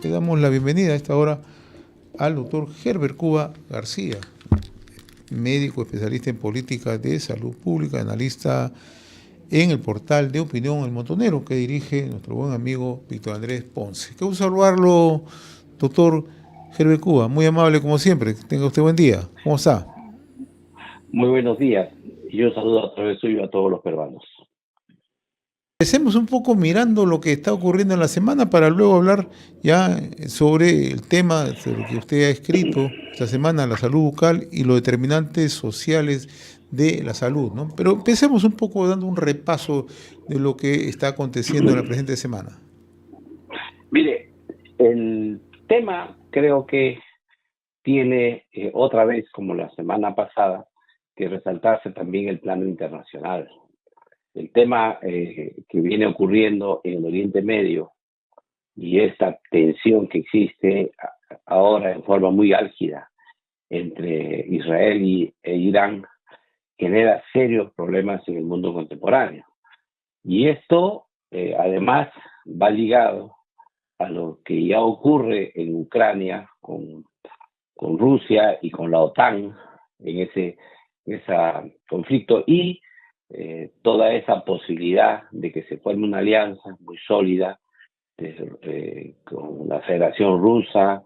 Le damos la bienvenida a esta hora al doctor Herbert Cuba García, médico especialista en política de salud pública, analista en el portal de opinión El Montonero, que dirige nuestro buen amigo Víctor Andrés Ponce. Qué gusto saludarlo, doctor Herbert Cuba, muy amable como siempre. Tenga usted buen día. ¿Cómo está? Muy buenos días. Yo saludo a través suyo a todos los peruanos. Empecemos un poco mirando lo que está ocurriendo en la semana para luego hablar ya sobre el tema, sobre lo que usted ha escrito esta semana, la salud bucal y los determinantes sociales de la salud, ¿no? Pero empecemos un poco dando un repaso de lo que está aconteciendo en la presente semana. Mire, el tema creo que tiene otra vez, como la semana pasada, que resaltarse también el plano internacional. El tema que viene ocurriendo en el Oriente Medio y esta tensión que existe ahora en forma muy álgida entre Israel e Irán genera serios problemas en el mundo contemporáneo. Y esto, además, va ligado a lo que ya ocurre en Ucrania con Rusia y con la OTAN en ese conflicto y toda esa posibilidad de que se forme una alianza muy sólida con la Federación Rusa,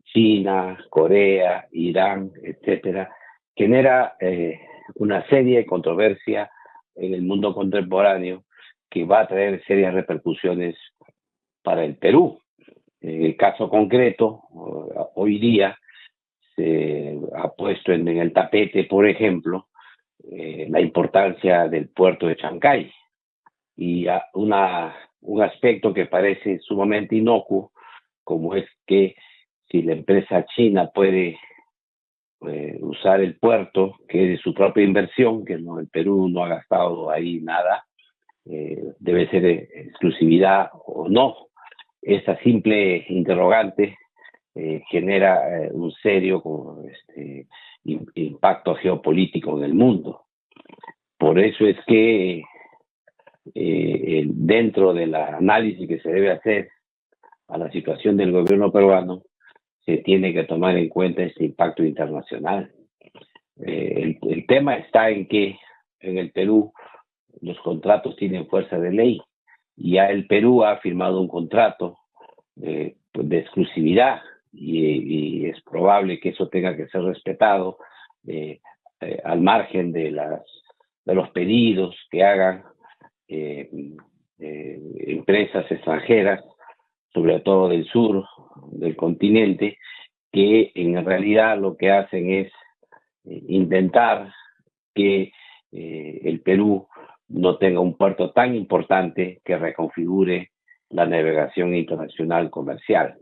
China, Corea, Irán, etcétera, genera una serie de controversia en el mundo contemporáneo que va a traer serias repercusiones para el Perú. En el caso concreto, hoy día se ha puesto en el tapete, por ejemplo, la importancia del puerto de Chancay y un aspecto que parece sumamente inocuo, como es que si la empresa china puede usar el puerto, que es de su propia inversión, que no, el Perú no ha gastado ahí nada, debe ser exclusividad o no. Esa simple interrogante genera un serio impacto geopolítico en el mundo. Por eso es que dentro del análisis que se debe hacer a la situación del gobierno peruano, se tiene que tomar en cuenta este impacto internacional. El tema está en que en el Perú los contratos tienen fuerza de ley. Ya el Perú ha firmado un contrato de exclusividad y es probable que eso tenga que ser respetado al margen de los pedidos que hagan empresas extranjeras, sobre todo del sur del continente, que en realidad lo que hacen es intentar que el Perú no tenga un puerto tan importante que reconfigure la navegación internacional comercial.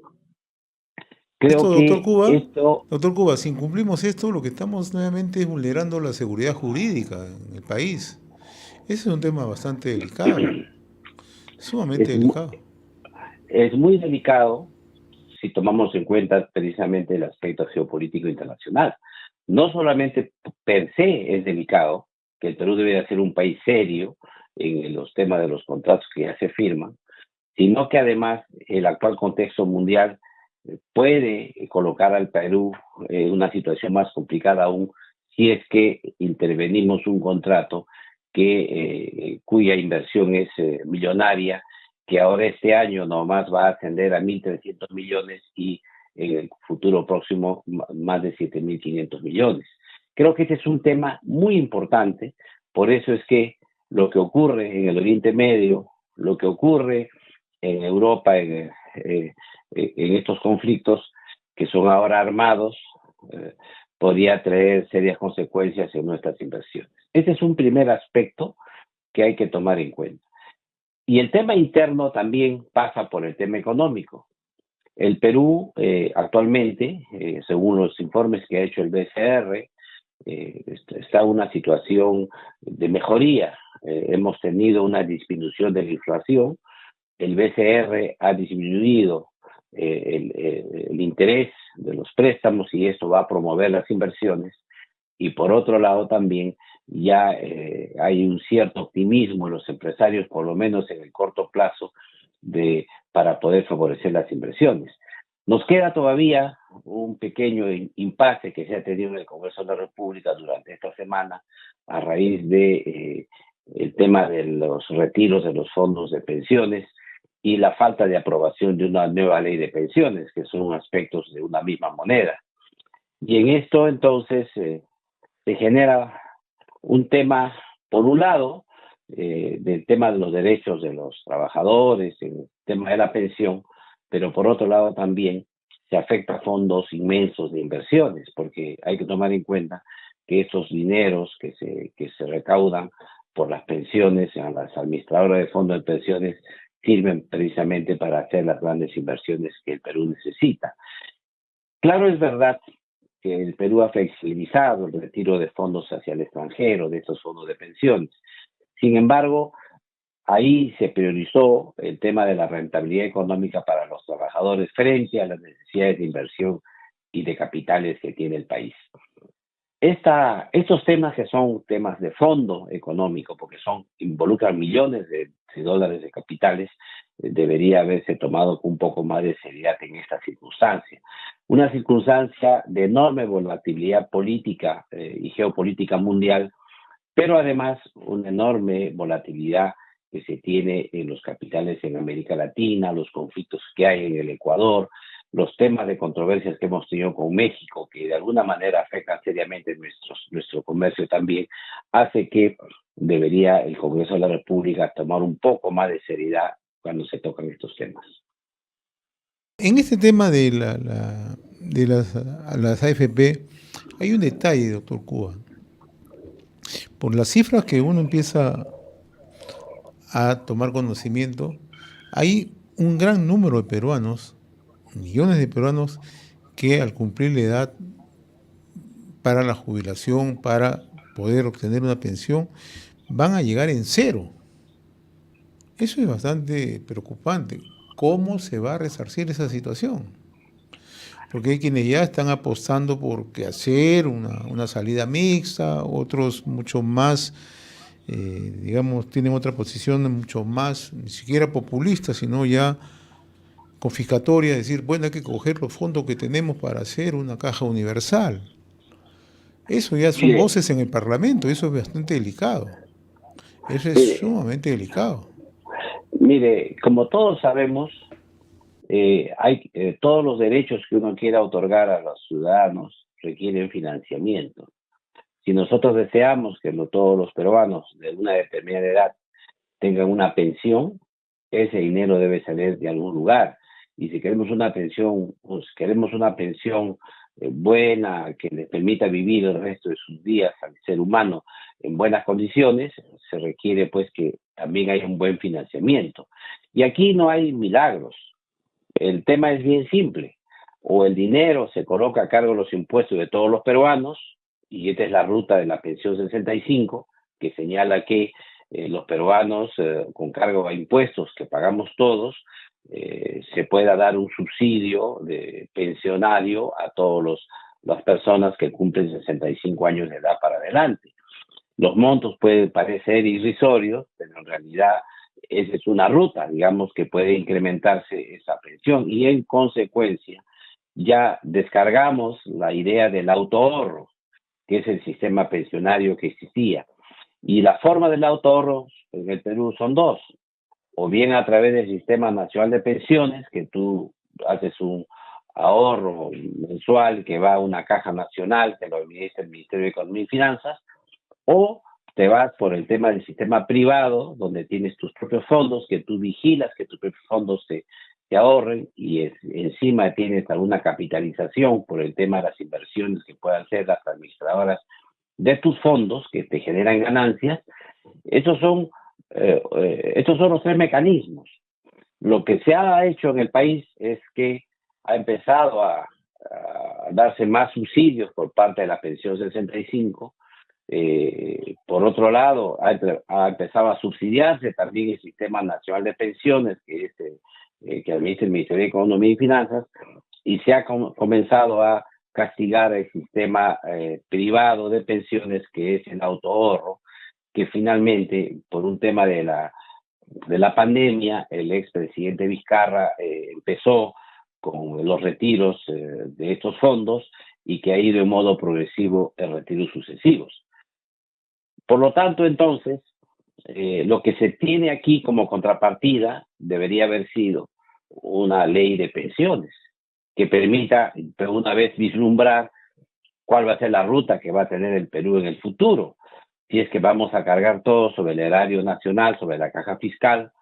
Creo Esto, que esto doctor Cuba, si incumplimos esto, lo que estamos nuevamente es vulnerando la seguridad jurídica en el país. Ese es un tema bastante delicado, sumamente es, delicado. es muy delicado si tomamos en cuenta precisamente el aspecto geopolítico internacional. No solamente per se es delicado, que el Perú debe de ser un país serio en los temas de los contratos que ya se firman, sino que además el actual contexto mundial puede colocar al Perú en una situación más complicada aún si es que intervenimos un contrato cuya inversión es millonaria, que ahora este año nomás va a ascender a 1.300 millones y en el futuro próximo más de 7.500 millones. Creo que este es un tema muy importante, por eso es que lo que ocurre en el Oriente Medio, lo que ocurre en Europa, en estos conflictos que son ahora armados, podría traer serias consecuencias en nuestras inversiones. Ese es un primer aspecto que hay que tomar en cuenta. Y el tema interno también pasa por el tema económico. El Perú actualmente, según los informes que ha hecho el BCR, está en una situación de mejoría. Hemos tenido una disminución de la inflación. El BCR ha disminuido el interés de los préstamos y esto va a promover las inversiones. Y por otro lado también ya hay un cierto optimismo en los empresarios, por lo menos en el corto plazo, de para poder favorecer las inversiones. Nos queda todavía un pequeño impasse que se ha tenido en el Congreso de la República durante esta semana a raíz de el tema de los retiros de los fondos de pensiones y la falta de aprobación de una nueva ley de pensiones, que son aspectos de una misma moneda. Y en esto entonces se genera un tema, por un lado, del tema de los derechos de los trabajadores, el tema de la pensión, pero por otro lado también se afecta a fondos inmensos de inversiones, porque hay que tomar en cuenta que estos dineros que se recaudan por las pensiones a las administradoras de fondos de pensiones sirven precisamente para hacer las grandes inversiones que el Perú necesita. Claro, es verdad que el Perú ha flexibilizado el retiro de fondos hacia el extranjero, de estos fondos de pensiones. Sin embargo, ahí se priorizó el tema de la rentabilidad económica para los trabajadores frente a las necesidades de inversión y de capitales que tiene el país. Estos temas que son temas de fondo económico, porque involucran millones de dólares de capitales, debería haberse tomado con un poco más de seriedad en esta circunstancia. Una circunstancia de enorme volatilidad política y geopolítica mundial, pero además una enorme volatilidad que se tiene en los capitales en América Latina, los conflictos que hay en el Ecuador, los temas de controversias que hemos tenido con México, que de alguna manera afectan seriamente nuestro comercio también, hace que debería el Congreso de la República tomar un poco más de seriedad cuando se tocan estos temas. En este tema de las AFP, hay un detalle, doctor Cuba. Por las cifras que uno empieza a tomar conocimiento, hay un gran número de peruanos, millones de peruanos, que al cumplir la edad para la jubilación, para poder obtener una pensión, van a llegar en cero. Eso es bastante preocupante. ¿Cómo se va a resarcir esa situación? Porque hay quienes ya están apostando por qué hacer una salida mixta, otros mucho más, digamos, tienen otra posición mucho más, ni siquiera populista, sino ya confiscatoria, decir, bueno, hay que coger los fondos que tenemos para hacer una caja universal. Eso ya son voces en el Parlamento, eso es bastante delicado. Eso es sumamente delicado. Mire, como todos sabemos, hay todos los derechos que uno quiera otorgar a los ciudadanos requieren financiamiento. Si nosotros deseamos que todos los peruanos de una determinada edad tengan una pensión, ese dinero debe salir de algún lugar. Y si queremos una pensión, pues queremos una pensión buena, que les permita vivir el resto de sus días al ser humano en buenas condiciones, se requiere pues que también haya un buen financiamiento. Y aquí no hay milagros. El tema es bien simple. O el dinero se coloca a cargo de los impuestos de todos los peruanos, y esta es la ruta de la pensión 65, que señala que los peruanos con cargo a impuestos que pagamos todos, se pueda dar un subsidio de pensionario a todas las personas que cumplen 65 años de edad para adelante. Los montos pueden parecer irrisorios, pero en realidad esa es una ruta, digamos, que puede incrementarse esa pensión, y en consecuencia ya descargamos la idea del autoahorro, que es el sistema pensionario que existía. Y la forma del autoahorro en el Perú son dos: o bien a través del Sistema Nacional de Pensiones, que tú haces un ahorro mensual que va a una caja nacional, que lo administra el Ministerio de Economía y Finanzas, o te vas por el tema del sistema privado, donde tienes tus propios fondos, que tú vigilas que tus propios fondos se ahorren, y encima tienes alguna capitalización por el tema de las inversiones que puedan hacer las administradoras de tus fondos, que te generan ganancias. Estos son los tres mecanismos. Lo que se ha hecho en el país es que ha empezado a darse más subsidios por parte de la pensión 65. Por otro lado, ha empezado a subsidiarse también el Sistema Nacional de Pensiones, que es que administra el Ministerio de Economía y Finanzas, y se ha comenzado a castigar el sistema privado de pensiones, que es el autoahorro, que finalmente, por un tema de de la pandemia, el expresidente Vizcarra empezó con los retiros de estos fondos y que ha ido en modo progresivo en retiros sucesivos. Por lo tanto, entonces, lo que se tiene aquí como contrapartida debería haber sido una ley de pensiones que permita, una vez, vislumbrar cuál va a ser la ruta que va a tener el Perú en el futuro. Si es que vamos a cargar todo sobre el erario nacional, sobre la caja fiscal,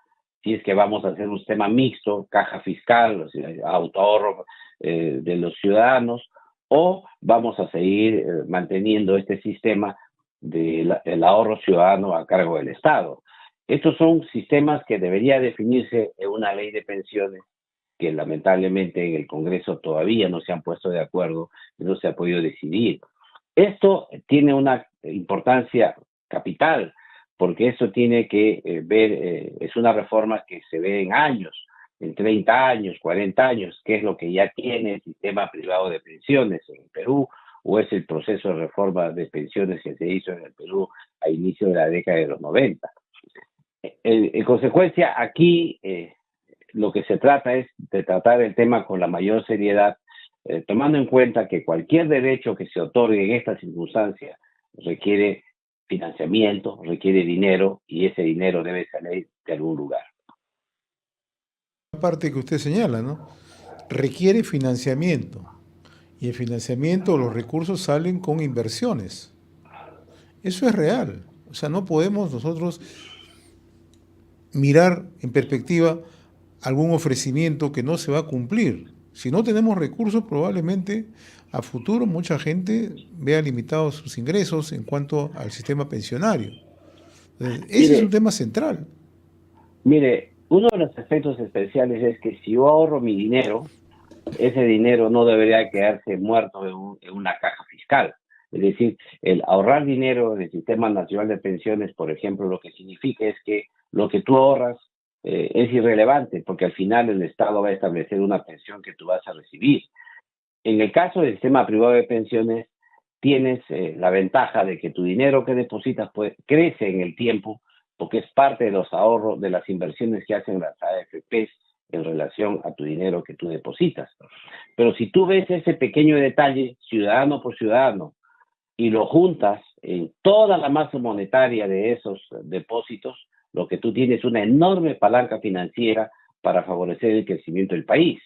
si es que vamos a hacer un sistema mixto, caja fiscal, autoahorro de los ciudadanos, o vamos a seguir manteniendo este sistema del ahorro ciudadano a cargo del Estado. Estos son sistemas que debería definirse en una ley de pensiones que lamentablemente en el Congreso todavía no se han puesto de acuerdo y no se ha podido decidir. Esto tiene una importancia capital, porque eso tiene que ver, es una reforma que se ve en años, en 30 años, 40 años, que es lo que ya tiene el sistema privado de pensiones en el Perú, o es el proceso de reforma de pensiones que se hizo en el Perú a inicio de la década de los 90. En consecuencia, aquí lo que se trata es de tratar el tema con la mayor seriedad, tomando en cuenta que cualquier derecho que se otorgue en esta circunstancia requiere financiamiento, requiere dinero, y ese dinero debe salir de algún lugar. La parte que usted señala, ¿no? Requiere financiamiento. Y el financiamiento, los recursos salen con inversiones. Eso es real. O sea, no podemos nosotros mirar en perspectiva algún ofrecimiento que no se va a cumplir. Si no tenemos recursos, probablemente a futuro mucha gente vea limitados sus ingresos en cuanto al sistema pensionario. Entonces, ese es un tema central. Mire, uno de los efectos especiales es que si yo ahorro mi dinero, ese dinero no debería quedarse muerto en una caja fiscal. Es decir, el ahorrar dinero en el Sistema Nacional de Pensiones, por ejemplo, lo que significa es que lo que tú ahorras es irrelevante, porque al final el Estado va a establecer una pensión que tú vas a recibir. En el caso del sistema privado de pensiones, tienes la ventaja de que tu dinero que depositas crece en el tiempo, porque es parte de los ahorros, de las inversiones que hacen las AFPs en relación a tu dinero que tú depositas. Pero si tú ves ese pequeño detalle, ciudadano por ciudadano, y lo juntas en toda la masa monetaria de esos depósitos, lo que tú tienes es una enorme palanca financiera para favorecer el crecimiento del país.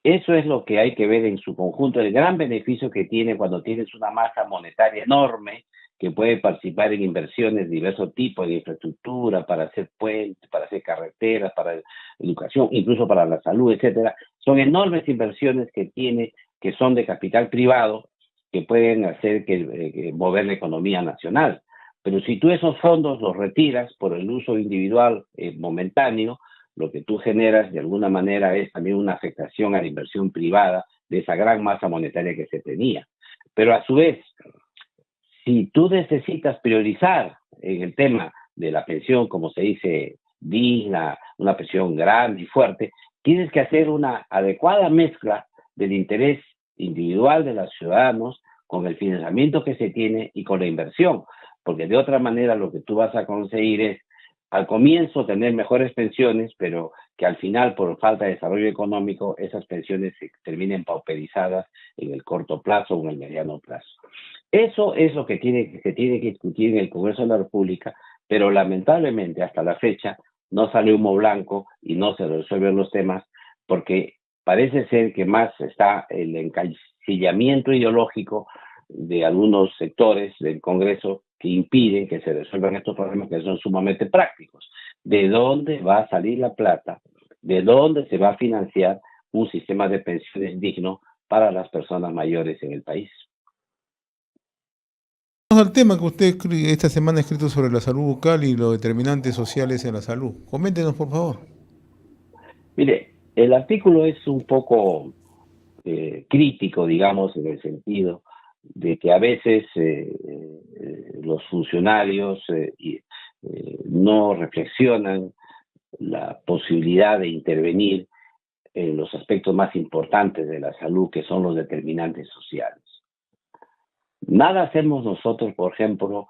Eso es lo que hay que ver en su conjunto, el gran beneficio que tiene cuando tienes una masa monetaria enorme que puede participar en inversiones de diversos tipos, de infraestructura, para hacer puentes, para hacer carreteras, para educación, incluso para la salud, etcétera. Son enormes inversiones que tiene, que son de capital privado, que pueden hacer que mover la economía nacional. Pero si tú esos fondos los retiras por el uso individual momentáneo, lo que tú generas de alguna manera es también una afectación a la inversión privada de esa gran masa monetaria que se tenía. Pero a su vez, si tú necesitas priorizar en el tema de la pensión, como se dice, digna, una pensión grande y fuerte, tienes que hacer una adecuada mezcla del interés individual de los ciudadanos con el financiamiento que se tiene y con la inversión, porque de otra manera lo que tú vas a conseguir es al comienzo tener mejores pensiones, pero que al final, por falta de desarrollo económico, esas pensiones se terminen pauperizadas en el corto plazo o en el mediano plazo. Eso es lo que se tiene que discutir en el Congreso de la República, pero lamentablemente hasta la fecha no sale humo blanco y no se resuelven los temas, porque parece ser que más está el encasillamiento ideológico de algunos sectores del Congreso que impiden que se resuelvan estos problemas que son sumamente prácticos. ¿De dónde va a salir la plata? ¿De dónde se va a financiar un sistema de pensiones digno para las personas mayores en el país? Vamos al tema que usted esta semana ha escrito sobre la salud bucal y los determinantes sociales en la salud. Coméntenos, por favor. Mire, el artículo es un poco crítico, digamos, en el sentido de que a veces los funcionarios no reflexionan la posibilidad de intervenir en los aspectos más importantes de la salud, que son los determinantes sociales. Nada hacemos nosotros, por ejemplo,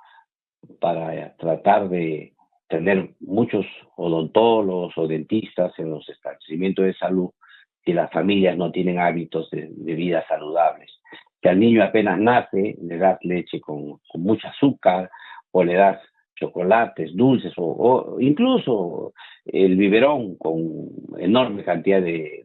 para tratar de tener muchos odontólogos o dentistas en los establecimientos de salud si las familias no tienen hábitos de vida saludables. Que al niño apenas nace le das leche con mucho azúcar, o le das chocolates, dulces, o incluso el biberón con enorme cantidad de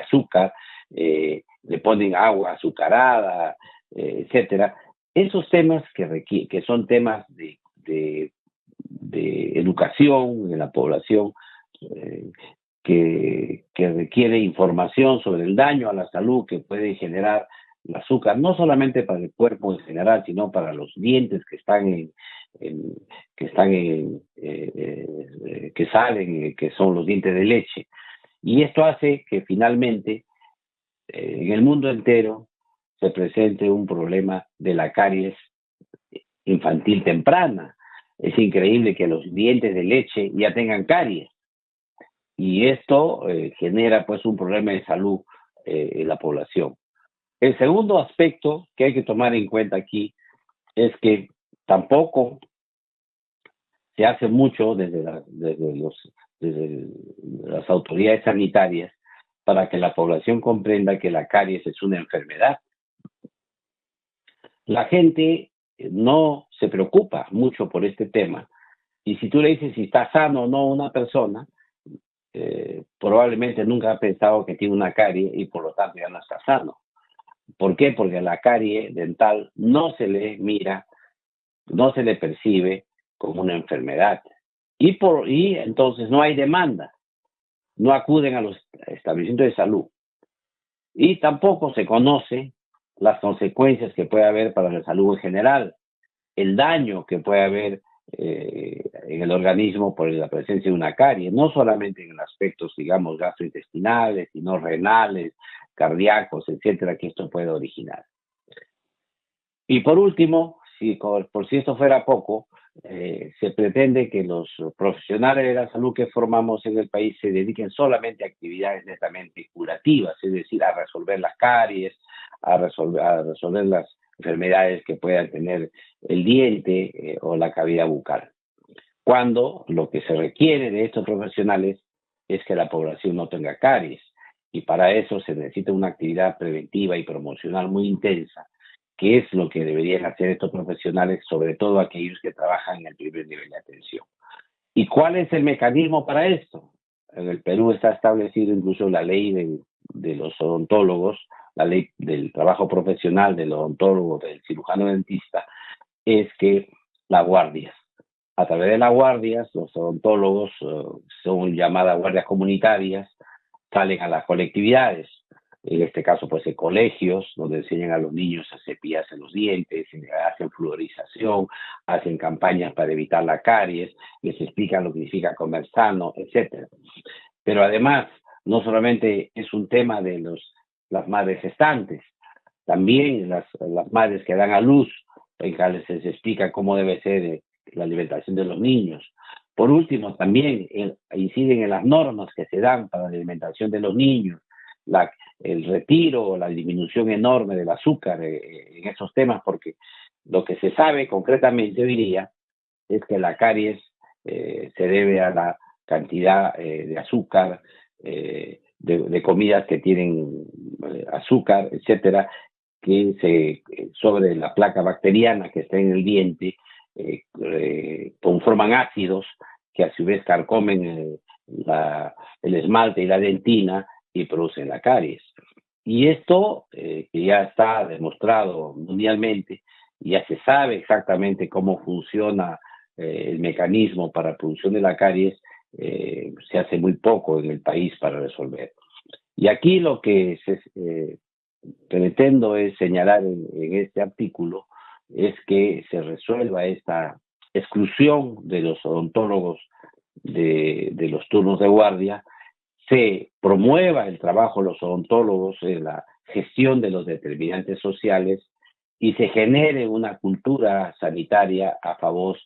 azúcar, le ponen agua azucarada, etcétera. Esos temas que son temas de educación en la población, que requiere información sobre el daño a la salud que puede generar el azúcar, no solamente para el cuerpo en general, sino para los dientes que están que salen, que son los dientes de leche. Y esto hace que finalmente en el mundo entero se presente un problema de la caries infantil temprana. Es increíble que los dientes de leche ya tengan caries. Y esto genera pues un problema de salud en la población. El segundo aspecto que hay que tomar en cuenta aquí es que tampoco se hace mucho desde las autoridades sanitarias para que la población comprenda que la caries es una enfermedad. La gente no se preocupa mucho por este tema, y si tú le dices si está sano o no una persona, probablemente nunca ha pensado que tiene una carie y por lo tanto ya no está sano. ¿Por qué? Porque la carie dental no se le mira, no se le percibe como una enfermedad. Y entonces no hay demanda, no acuden a los establecimientos de salud. Y tampoco se conoce las consecuencias que puede haber para la salud en general, el daño que puede haber en el organismo por la presencia de una carie, no solamente en aspectos, digamos, gastrointestinales, sino renales, cardíacos, etcétera, que esto puede originar. Y por último, por si esto fuera poco, se pretende que los profesionales de la salud que formamos en el país se dediquen solamente a actividades netamente curativas, es decir, a resolver las caries, a resolver las enfermedades que puedan tener el diente o la cavidad bucal. Cuando lo que se requiere de estos profesionales es que la población no tenga caries, y para eso se necesita una actividad preventiva y promocional muy intensa, que es lo que deberían hacer estos profesionales, sobre todo aquellos que trabajan en el primer nivel de atención. ¿Y cuál es el mecanismo para esto? En el Perú está establecido incluso la ley de los odontólogos, la ley del trabajo profesional del odontólogo, del cirujano dentista, es que las guardias, a través de las guardias, los odontólogos son llamadas guardias comunitarias, salen a las colectividades, en este caso pues en colegios, donde enseñan a los niños a cepillarse los dientes, hacen fluorización, hacen campañas para evitar la caries, les explican lo que significa comer sano, etc. Pero además, no solamente es un tema de las madres gestantes, también las madres que dan a luz, les explica cómo debe ser la alimentación de los niños. Por último, también inciden en las normas que se dan para la alimentación de los niños, el retiro o la disminución enorme del azúcar en esos temas, porque lo que se sabe concretamente hoy día es que la caries se debe a la cantidad de azúcar, de comidas que tienen azúcar, etcétera, que sobre la placa bacteriana que está en el diente conforman ácidos que a su vez carcomen el esmalte y la dentina y producen la caries. Y esto, que ya está demostrado mundialmente, ya se sabe exactamente cómo funciona el mecanismo para la producción de la caries, se hace muy poco en el país para resolver. Y aquí lo que pretendo es señalar en este artículo es que se resuelva esta exclusión de los odontólogos de los turnos de guardia, se promueva el trabajo de los odontólogos en la gestión de los determinantes sociales y se genere una cultura sanitaria a favor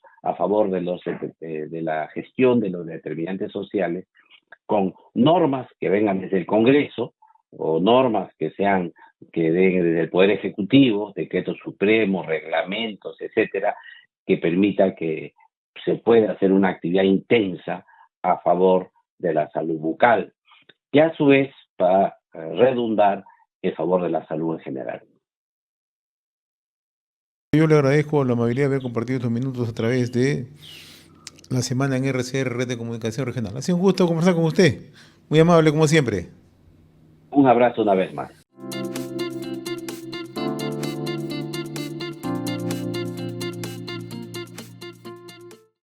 de la gestión de los determinantes sociales, con normas que vengan desde el Congreso o normas que den desde el Poder Ejecutivo, decretos supremos, reglamentos, etcétera, que permita que se puede hacer una actividad intensa a favor de la salud bucal, que a su vez va a redundar en favor de la salud en general. Yo le agradezco la amabilidad de haber compartido estos minutos a través de la semana en RCR, Red de Comunicación Regional. Ha sido un gusto conversar con usted. Muy amable como siempre. Un abrazo una vez más.